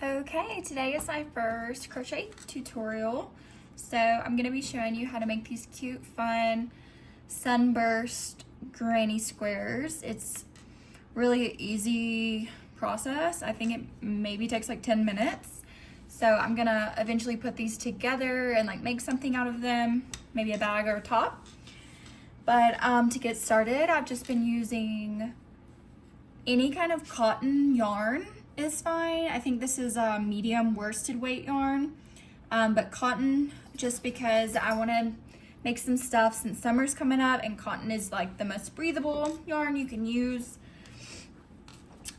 Okay, today is my first crochet tutorial. So I'm going to be showing you how to make these cute, fun Sunburst granny squares. It's really easy process. I think it maybe takes like 10 minutes. So I'm going to eventually put these together and like make something out of them, maybe a bag or a top. But to get started, I've just been using any kind of cotton yarn is fine. I think this is a medium worsted weight yarn, but cotton, just because I want to make some stuff since summer's coming up and cotton is like the most breathable yarn you can use.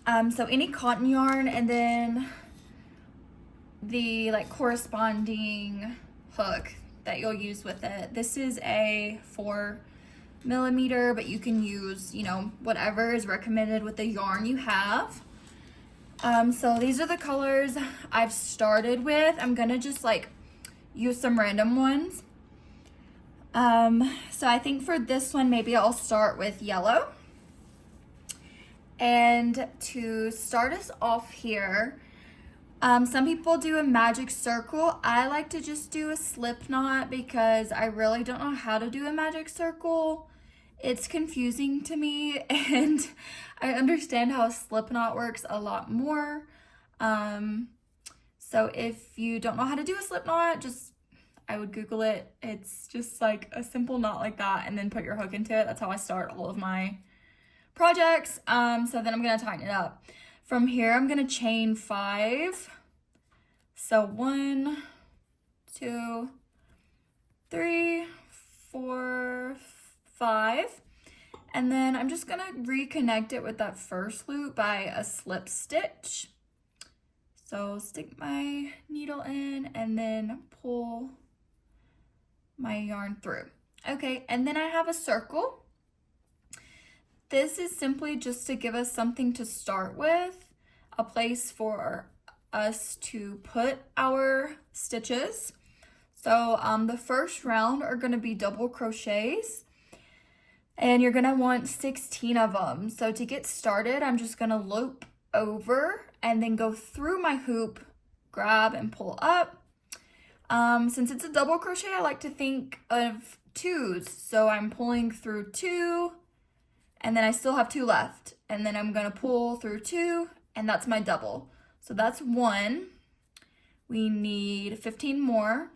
So any cotton yarn, and then the like corresponding hook that you'll use with it. This is a 4mm, but you can use, whatever is recommended with the yarn you have. So these are the colors I've started with. I'm gonna just like use some random ones. So I think for this one, maybe I'll start with yellow. And to start us off here, some people do a magic circle. I like to just do a slip knot because I really don't know how to do a magic circle. It's confusing to me, and I understand how a slip knot works a lot more. So if you don't know how to do a slip knot, I would Google it. It's just like a simple knot like that, and then put your hook into it. That's how I start all of my projects. So then I'm gonna tighten it up. From here, I'm gonna chain 5. So 1, 2, 3, 4, 5. And then I'm just gonna reconnect it with that first loop by a slip stitch. So stick my needle in and then pull my yarn through. Okay, and then I have a circle. This is simply just to give us something to start with, a place for us to put our stitches. So the first round are gonna be double crochets, and you're gonna want 16 of them. So to get started, I'm just gonna loop over and then go through my hoop, grab and pull up. Since it's a double crochet, I like to think of 2s. So I'm pulling through 2, and then I still have 2 left. And then I'm gonna pull through 2, and that's my double. So that's 1. We need 15 more.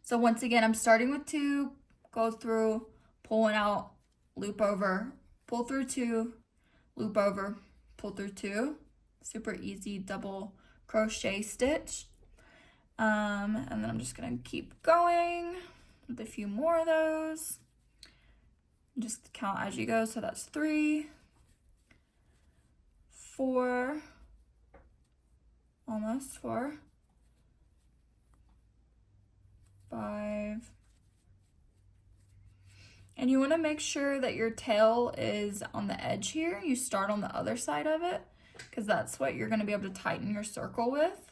So once again, I'm starting with 2, go through, pulling out, loop over, pull through 2, loop over, pull through 2. Super easy double crochet stitch. And then I'm just gonna keep going with a few more of those. Just count as you go. So that's 3, 4, almost 4, 5. And you want to make sure that your tail is on the edge here. You start on the other side of it, because that's what you're going to be able to tighten your circle with.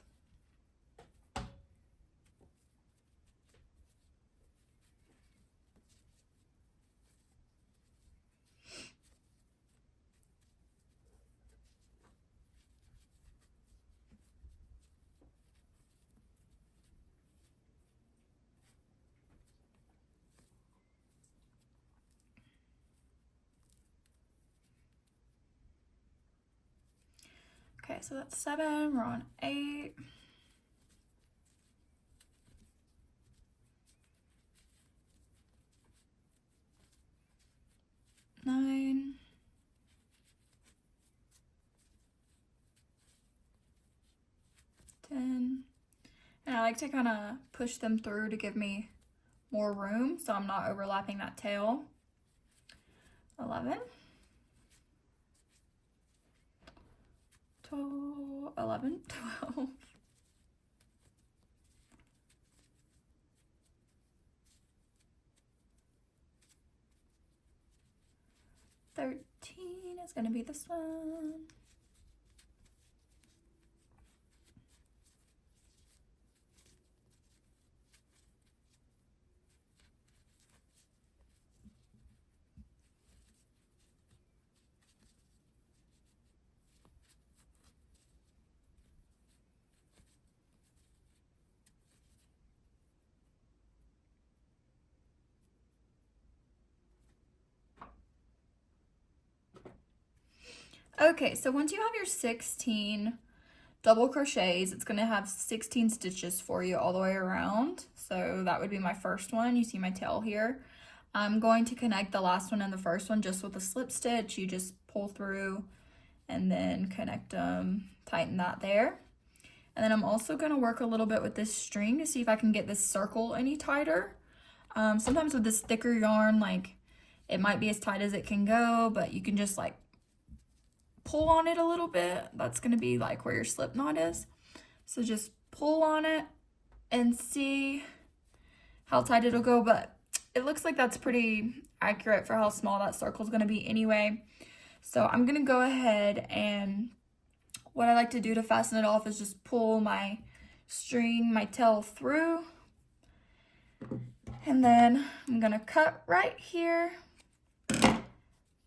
Okay, so that's 7, we're on 8. Nine. 10. And I like to kind of push them through to give me more room so I'm not overlapping that tail. 11. 12, 11, 12. 13 is going to be this one. 14 Okay, so once you have your 16 double crochets, it's gonna have 16 stitches for you all the way around. So that would be my first one. You see my tail here. I'm going to connect the last one and the first one just with a slip stitch. You just pull through and then connect them, tighten that there. And then I'm also gonna work a little bit with this string to see if I can get this circle any tighter. Sometimes with this thicker yarn, like it might be as tight as it can go, but you can just like pull on it a little bit. That's gonna be like where your slip knot is. So just pull on it and see how tight it'll go, but it looks like that's pretty accurate for how small that circle is gonna be anyway. So I'm gonna go ahead, and what I like to do to fasten it off is just pull my string, my tail through, and then I'm gonna cut right here,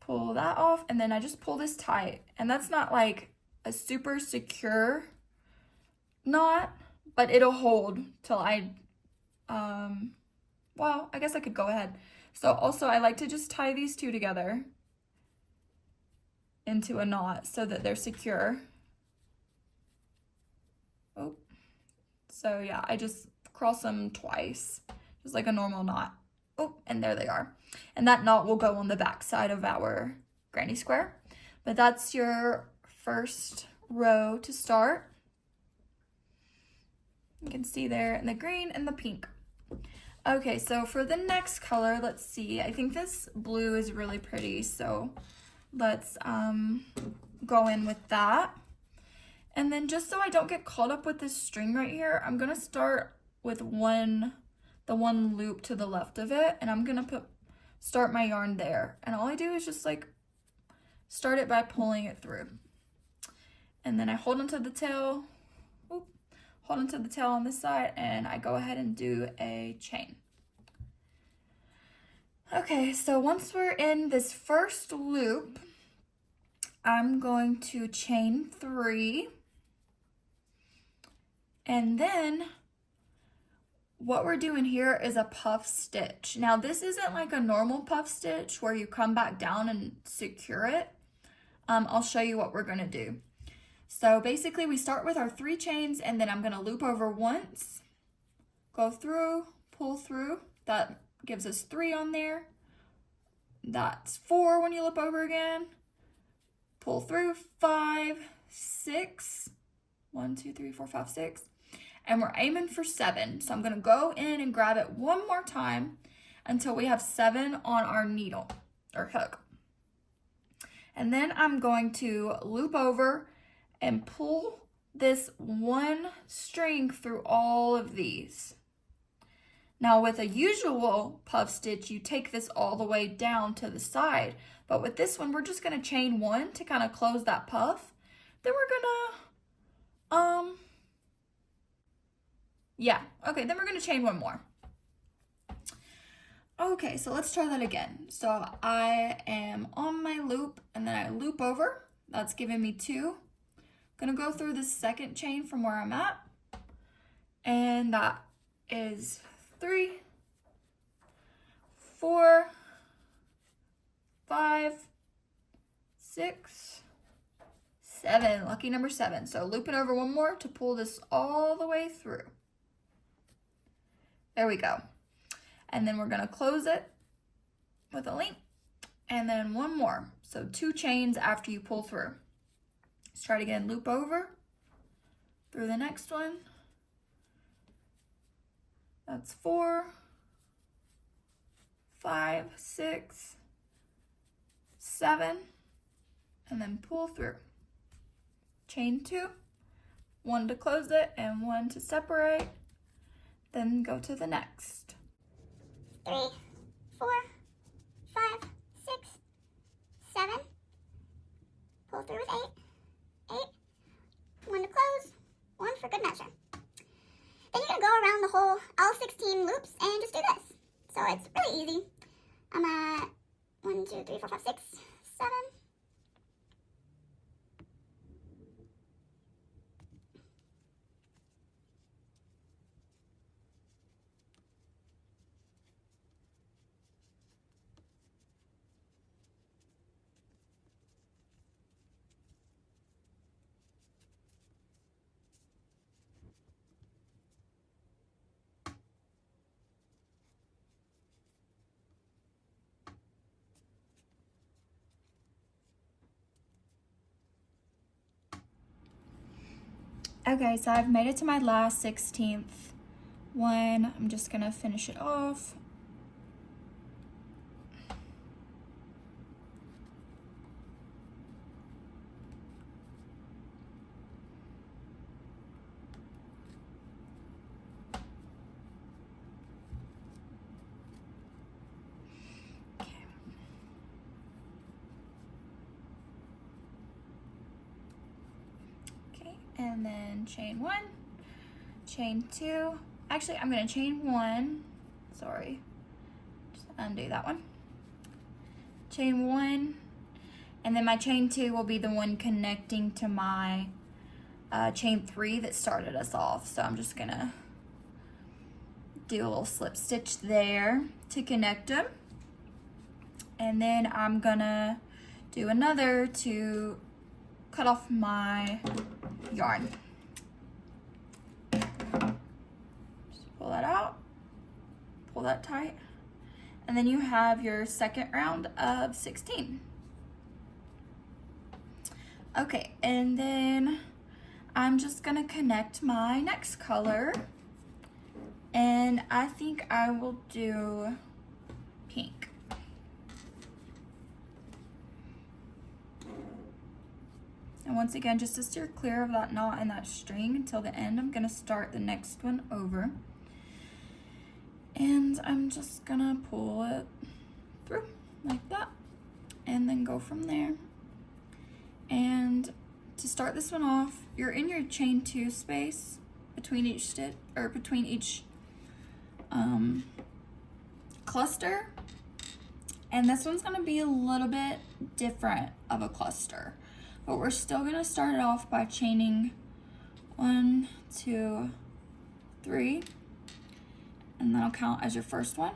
pull that off, and then I just pull this tight. And that's not like a super secure knot, but it'll hold till well, I guess I could go ahead. So also I like to just tie these two together into a knot so that they're secure. Oh, so yeah, I just cross them twice, just like a normal knot. Oh, and there they are. And that knot will go on the back side of our granny square. But that's your first row to start. You can see there in the green and the pink. Okay, so for the next color, let's see. I think this blue is really pretty, so let's go in with that. And then just so I don't get caught up with this string right here, I'm gonna start with the one loop to the left of it, and I'm gonna start my yarn there. And all I do is just like start it by pulling it through. And then I hold onto the tail, hold onto the tail on this side, and I go ahead and do a chain. Okay, so once we're in this first loop, I'm going to chain 3. And then what we're doing here is a puff stitch. Now this isn't like a normal puff stitch where you come back down and secure it. I'll show you what we're gonna do. So basically we start with our 3 chains, and then I'm gonna loop over once, go through, pull through. That gives us 3 on there. That's 4 when you loop over again. Pull through, 5, 6, 1, 2, 3, 4, 5, 6. And we're aiming for 7. So I'm gonna go in and grab it one more time until we have 7 on our needle or hook. And then I'm going to loop over and pull this one string through all of these. Now with a usual puff stitch, you take this all the way down to the side, but with this one, we're just gonna chain 1 to kind of close that puff. Then we're gonna, then we're gonna chain 1 more. Okay, so let's try that again. So I am on my loop, and then I loop over. That's giving me 2. Gonna go through the second chain from where I'm at, and that is 3, 4, 5, 6, 7. Lucky number 7. So loop it over one more to pull this all the way through. There we go. And then we're gonna close it with a link, and then 1 more. So 2 chains after you pull through. Let's try it again. Loop over through the next one. That's 4, 5, 6, 7, and then pull through. Chain 2, 1 to close it and 1 to separate. Then go to the next. 3, 4, 5, 6, 7. Pull through with 8, 1 to close, 1 for good measure. Then you're gonna go around the whole, all 16 loops, and just do this. So it's really easy. I'm at 1, 2, 3, 4, 5, 6, 7. Okay, so I've made it to my last 16th one. I'm just gonna finish it off. Okay, and then chain 1, chain 2. Actually, I'm gonna chain 1. Sorry, just undo that one. Chain 1, and then my chain 2 will be the one connecting to my chain 3 that started us off. So I'm just gonna do a little slip stitch there to connect them, and then I'm gonna do another to cut off my yarn. Just pull that out, pull that tight, and then you have your second round of 16. Okay, and then I'm just gonna connect my next color, and I think I will do pink. And once again, just to steer clear of that knot and that string until the end, I'm gonna start the next one over. And I'm just gonna pull it through like that, and then go from there. And to start this one off, you're in your chain 2 space between each stitch, or between each cluster. And this one's gonna be a little bit different of a cluster, but we're still gonna start it off by chaining 1, 2, 3, and that'll count as your first one.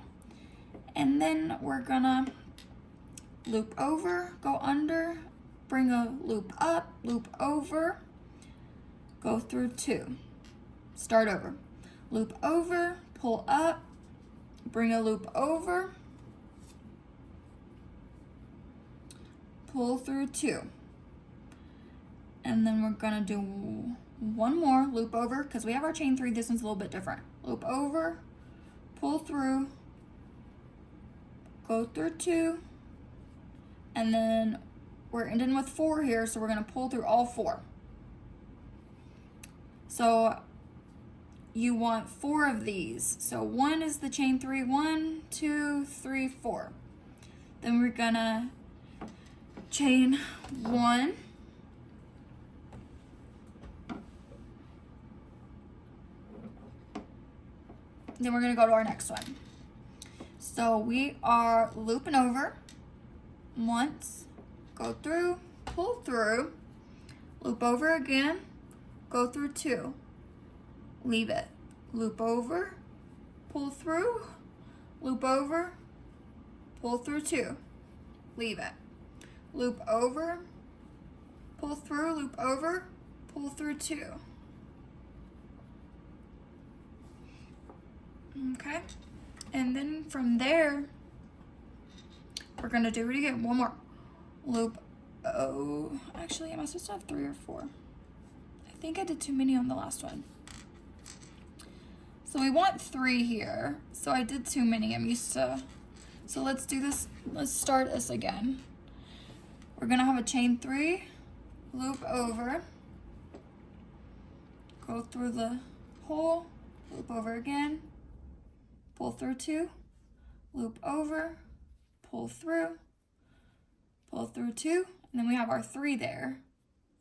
And then we're gonna loop over, go under, bring a loop up, loop over, go through 2, start over, loop over, pull up, bring a loop over, pull through 2, and then we're gonna do one more loop over, because we have our chain 3. This one's a little bit different. Loop over, pull through, go through 2, and then we're ending with 4 here, so we're gonna pull through all 4. So you want 4 of these. So 1 is the chain 3, 1, 2, 3, 4. Then we're gonna chain 1, then we're gonna go to our next one. So we are looping over once, go through, pull through, loop over again, go through 2, leave it, loop over, pull through, loop over, pull through 2, leave it, loop over, pull through, loop over, pull through 2. Okay, and then from there, we're gonna do it again, one more. Loop, oh, actually, am I supposed to have 3 or 4? I think I did too many on the last one. So we want 3 here, so I did too many, I'm used to. So let's do this, let's start this again. We're gonna have a chain 3, loop over, go through the hole, loop over again, pull through 2, loop over, pull through 2, and then we have our 3 there.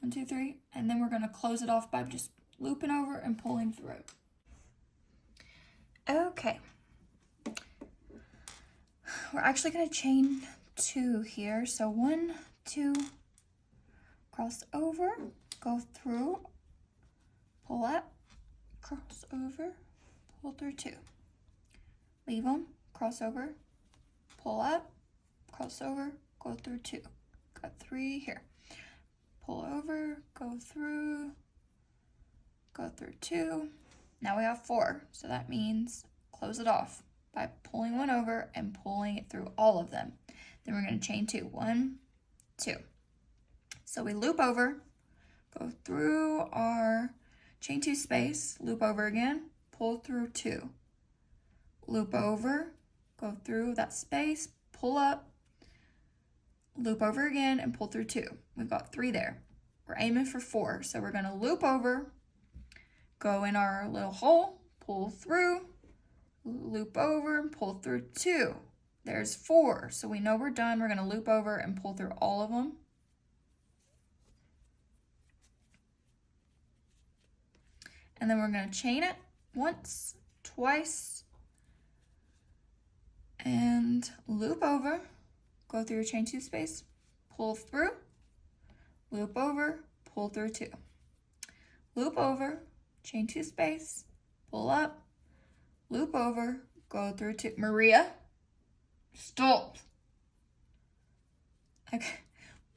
1, 2, 3, and then we're gonna close it off by just looping over and pulling through. Okay. We're actually gonna chain 2 here. So 1, 2, cross over, go through, pull up, cross over, pull through 2. Leave them, cross over, pull up, cross over, go through 2. Got 3 here. Pull over, go through 2. Now we have 4, so that means close it off by pulling 1 over and pulling it through all of them. Then we're going to chain 2. 1, 2. So we loop over, go through our chain 2 space, loop over again, pull through 2, loop over, go through that space, pull up, loop over again, and pull through 2. We've got 3 there. We're aiming for 4, so we're going to loop over, go in our little hole, pull through, loop over, and pull through 2. There's 4, so we know we're done. We're going to loop over and pull through all of them. And then we're going to chain it once, twice, and loop over, go through your chain 2 space, pull through, loop over, pull through 2. Loop over, chain 2 space, pull up, loop over, go through 2. Maria, stop. Okay,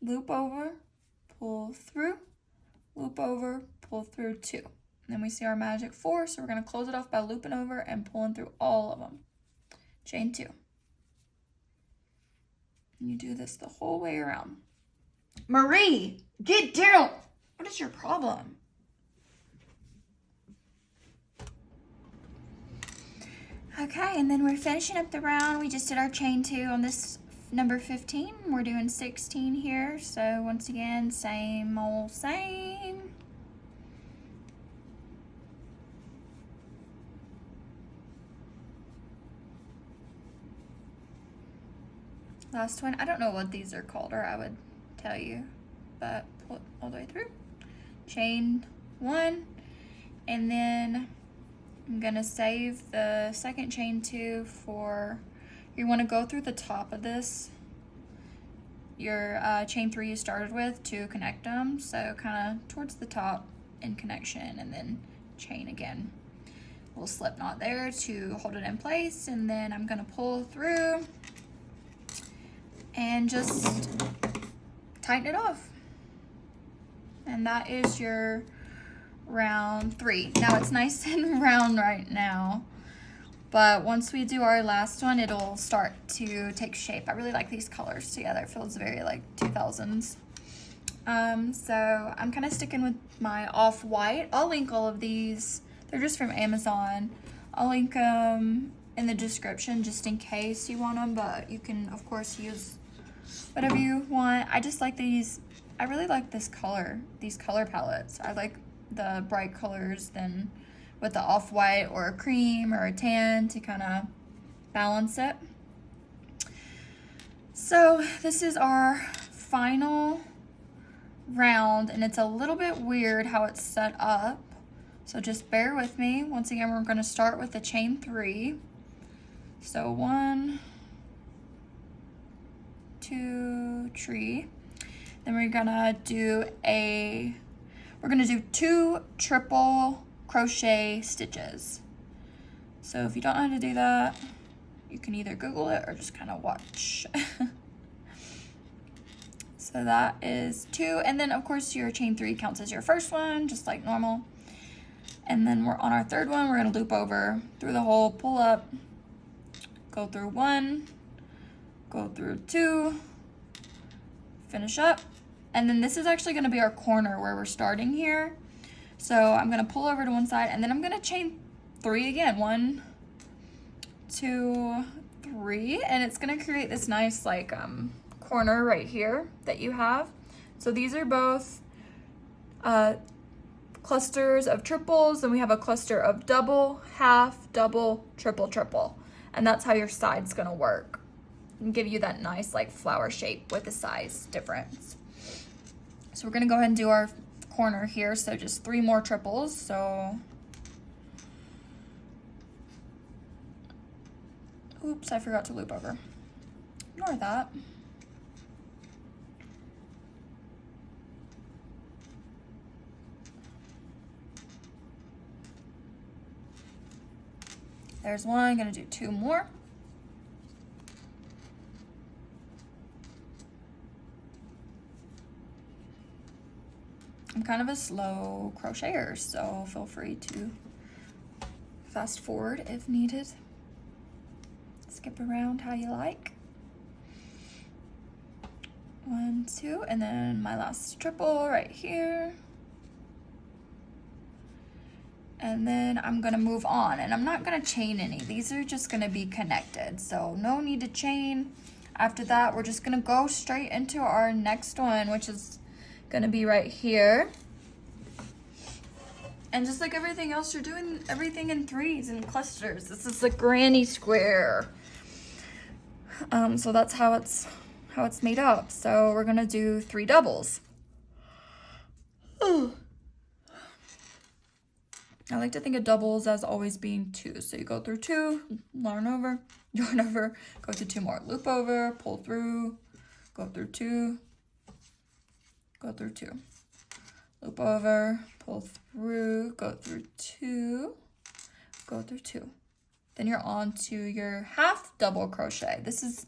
loop over, pull through, loop over, pull through 2. And then we see our magic 4, so we're going to close it off by looping over and pulling through all of them. Chain 2. And you do this the whole way around. Marie, get down! What is your problem? Okay, and then we're finishing up the round. We just did our chain 2 on this number 15. We're doing 16 here. So once again, same old same. Last one. I don't know what these are called, or I would tell you, but pull it all the way through. Chain 1, and then I'm gonna save the second chain 2 for, you want to go through the top of this, your chain 3 you started with, to connect them. So kind of towards the top in connection, and then chain again. A little slip knot there to hold it in place, and then I'm gonna pull through and just tighten it off. And that is your round 3. Now it's nice and round right now, but once we do our last one, it'll start to take shape. I really like these colors together. It feels very like 2000s. So I'm kind of sticking with my off-white. I'll link all of these. They're just from Amazon. I'll link them in the description just in case you want them, but you can of course use whatever you want. I just like these. I really like this color, these color palettes. I like the bright colors than with the off-white or a cream or a tan to kind of balance it. So this is our final round, and it's a little bit weird how it's set up. So just bear with me. Once again, we're going to start with the chain 3. So 1, 2, 3. Then we're gonna do 2 triple crochet stitches. So if you don't know how to do that, you can either Google it or just kind of watch. So that is 2, and then of course your chain 3 counts as your first one, just like normal. And then we're on our third one. We're gonna loop over through the hole, pull up, go through 1, go through 2, finish up. And then this is actually going to be our corner where we're starting here. So I'm going to pull over to one side, and then I'm going to chain 3 again. 1, 2, 3, and it's going to create this nice like corner right here that you have. So these are both clusters of triples, and we have a cluster of double, half, double, triple, triple. And that's how your side's going to work and give you that nice like flower shape with the size difference. So we're gonna go ahead and do our corner here. So just 3 more triples. So, oops, I forgot to loop over. Ignore that. There's 1, I'm gonna do 2 more. I'm kind of a slow crocheter, so feel free to fast forward if needed. Skip around how you like. 1, 2, and then my last triple right here. And then I'm gonna move on, and I'm not gonna chain any. These are just gonna be connected, so no need to chain. After that, we're just gonna go straight into our next one, which is gonna be right here. And just like everything else, you're doing everything in threes and clusters. This is the granny square. So that's how it's made up. So we're gonna do 3 doubles. I like to think of doubles as always being 2. So you go through 2, yarn over, go to 2 more. Loop over, pull through, go through 2, go through 2. Loop over, pull through, go through 2, go through 2. Then you're on to your half double crochet. This is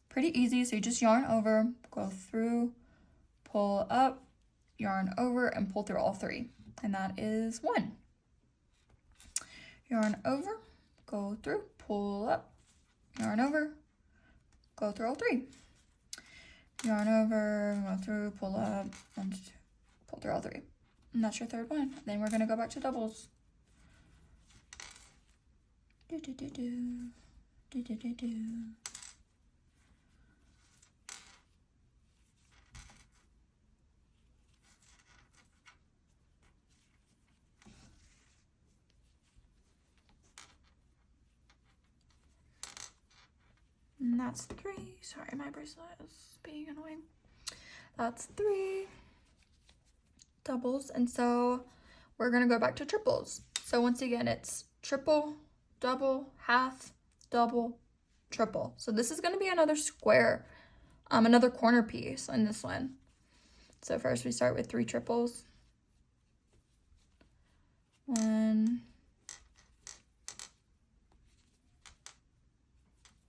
pretty easy. So you just yarn over, go through, pull up, yarn over, and pull through all 3. And that is 1. Yarn over, go through, pull up, yarn over, go through all 3. Yarn over, go through, pull up, 1, 2, pull through all 3. And that's your third one. Then we're gonna go back to doubles. Do do do do, do do do do. And that's 3. Sorry, my bracelet is being annoying. That's 3 doubles. And so we're gonna go back to triples. So once again, it's triple, double, half, double, triple. So this is gonna be another square, another corner piece in this one. So first we start with 3 triples. 1,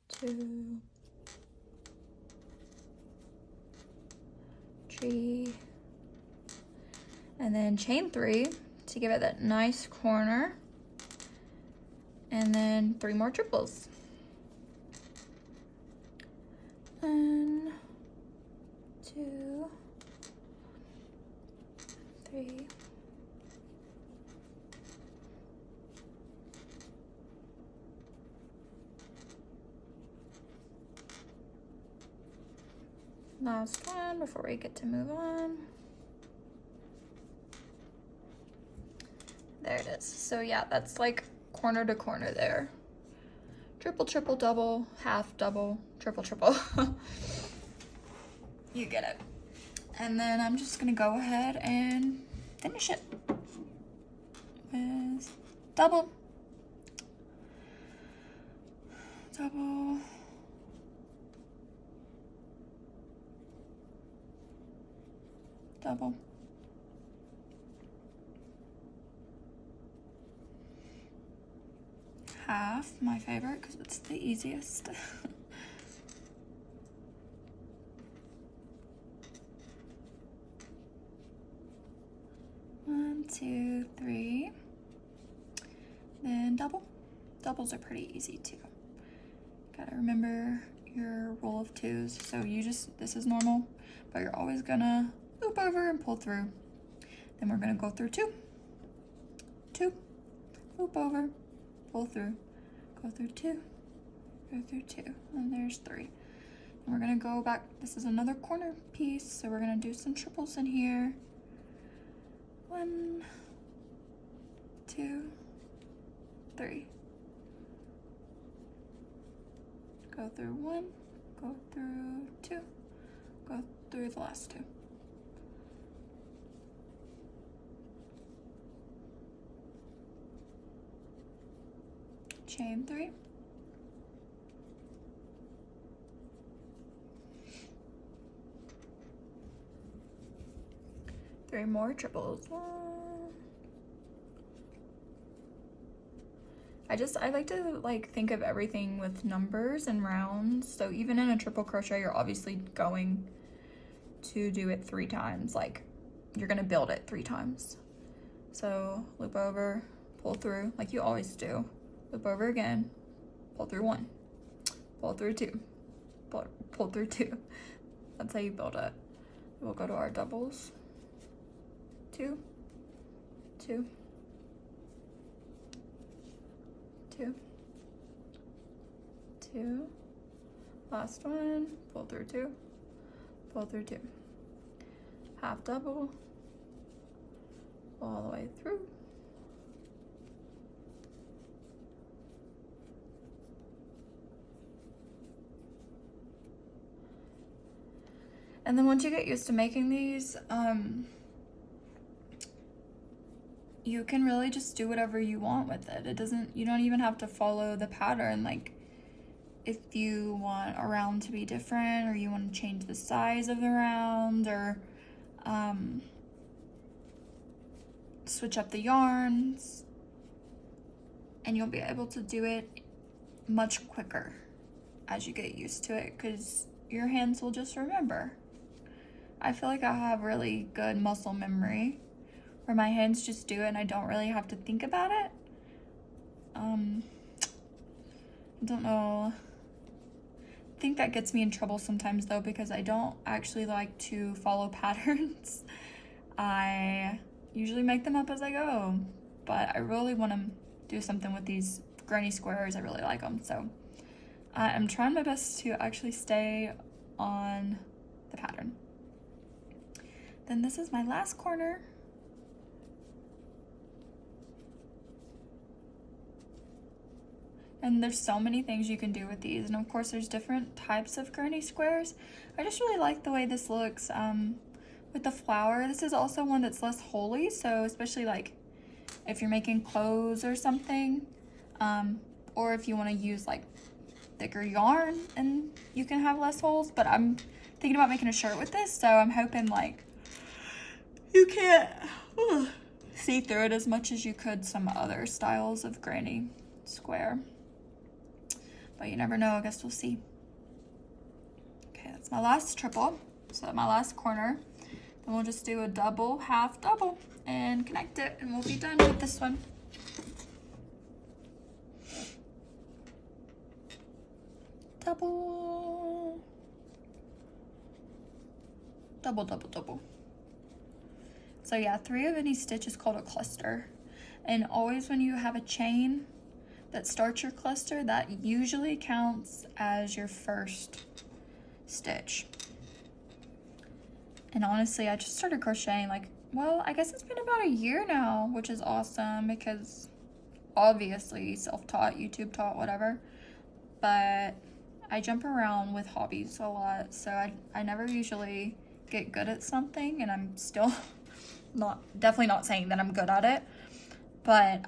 2, 3, and then chain 3 to give it that nice corner, and then 3 more triples. 1, 2, 3, last one before we get to move on. There it is. So yeah, that's like corner to corner there. Triple, triple, double, half, double, triple, triple. You get it. And then I'm just gonna go ahead and finish it with double, double, double, half, my favorite because it's the easiest. 1, 2, 3, then double. Doubles are pretty easy too. Gotta remember your roll of 2s. So this is normal, but you're always gonna loop over and pull through. Then we're gonna go through 2, 2, loop over, pull through, go through 2, go through 2, and there's 3. And we're gonna go back. This is another corner piece, so we're gonna do some triples in here. 1, 2, 3. Go through 1, go through 2, go through the last 2. Chain 3. Three more triples. 1. I like to think of everything with numbers and rounds. So even in a triple crochet, you're obviously going to do it 3 times. Like you're gonna build it 3 times. So loop over, pull through, like you always do. Loop over again, pull through 1, pull through 2, pull through 2. That's how you build it. We'll go to our doubles. 2, 2, 2, 2, last one, pull through 2, pull through 2, half double, all the way through. And then once you get used to making these, you can really just do whatever you want with it. You don't even have to follow the pattern. Like, if you want a round to be different, or you want to change the size of the round, or switch up the yarns, and you'll be able to do it much quicker as you get used to it, because your hands will just remember. I feel like I have really good muscle memory where my hands just do it and I don't really have to think about it. I don't know. I think that gets me in trouble sometimes though, because I don't actually like to follow patterns. I usually make them up as I go, but I really want to do something with these granny squares. I really like them, so I'm trying my best to actually stay on the pattern. Then this is my last corner. And there's so many things you can do with these. And of course there's different types of granny squares. I just really like the way this looks with the flower. This is also one that's less holy, so especially like if you're making clothes or something, or if you want to use like thicker yarn and you can have less holes. But I'm thinking about making a shirt with this, so I'm hoping like you can't see through it as much as you could some other styles of granny square. But you never know, I guess we'll see. Okay, that's my last triple, so my last corner. Then we'll just do a double, half double, and connect it, and we'll be done with this one. Double, double, double, double. So yeah, 3 of any stitch is called a cluster. And always when you have a chain that starts your cluster, that usually counts as your first stitch. And honestly, I just started crocheting like, well, I guess it's been about a year now, which is awesome because obviously self-taught, YouTube taught, whatever. But I jump around with hobbies a lot, so I never usually get good at something, and I'm still definitely not saying that I'm good at it, but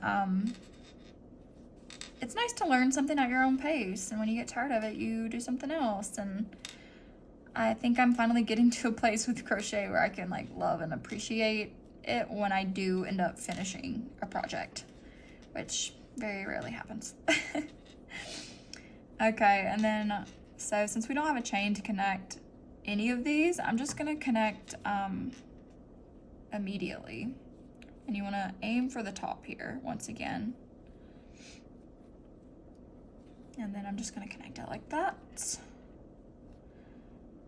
it's nice to learn something at your own pace, and when you get tired of it, you do something else. And I think I'm finally getting to a place with crochet where I can like love and appreciate it when I do end up finishing a project, which very rarely happens. Okay, and then so since we don't have a chain to connect any of these, I'm just gonna connect immediately. And you want to aim for the top here once again, and then I'm just going to connect it like that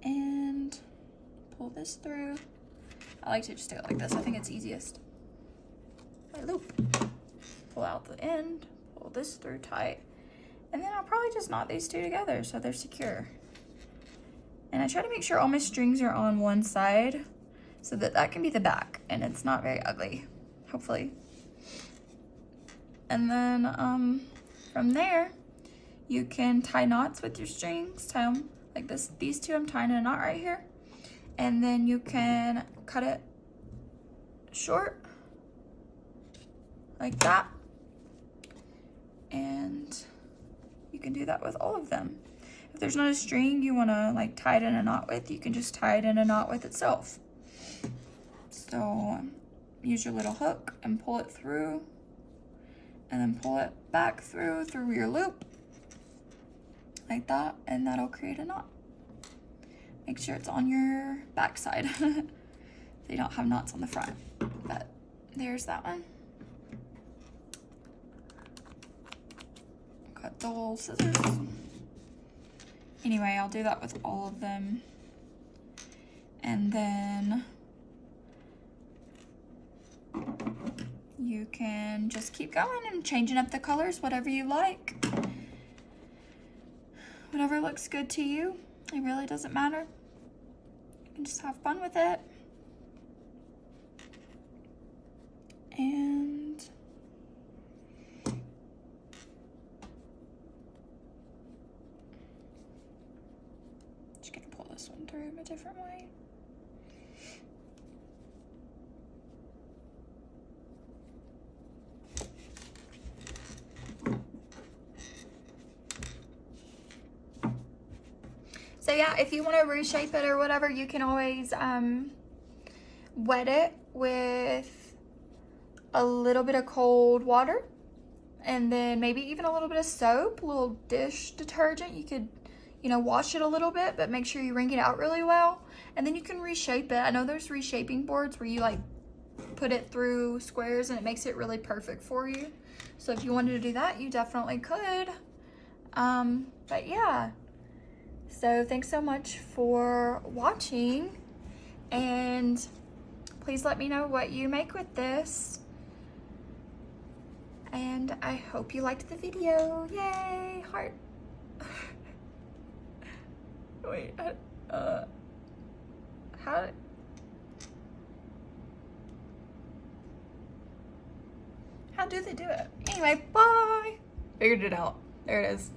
and pull this through. I like to just do it like this. I think it's easiest. I loop, pull out the end, pull this through tight, and then I'll probably just knot these 2 together so they're secure. And I try to make sure all my strings are on one side so that can be the back and it's not very ugly, hopefully. And then from there, you can tie knots with your strings, tie them like this. These 2, I'm tying a knot right here. And then you can cut it short, like that. And you can do that with all of them. If there's not a string you wanna like tie it in a knot with, you can just tie it in a knot with itself. So use your little hook and pull it through, and then pull it back through your loop like that, and that'll create a knot. Make sure it's on your back side so you don't have knots on the front. But there's that one. Got the little scissors. Anyway, I'll do that with all of them. And then you you can just keep going and changing up the colors, whatever you like. Whatever looks good to you. It really doesn't matter. You can just have fun with it. And just gonna pull this one through a different way. So yeah, if you want to reshape it or whatever, you can always wet it with a little bit of cold water and then maybe even a little bit of soap, a little dish detergent. You could, you know, wash it a little bit, but make sure you wring it out really well. And then you can reshape it. I know there's reshaping boards where you like put it through squares and it makes it really perfect for you. So if you wanted to do that, you definitely could. But yeah. So thanks so much for watching, and please let me know what you make with this. And I hope you liked the video. Yay, heart. Wait, how do they do it? Anyway, bye. Figured it out. There it is.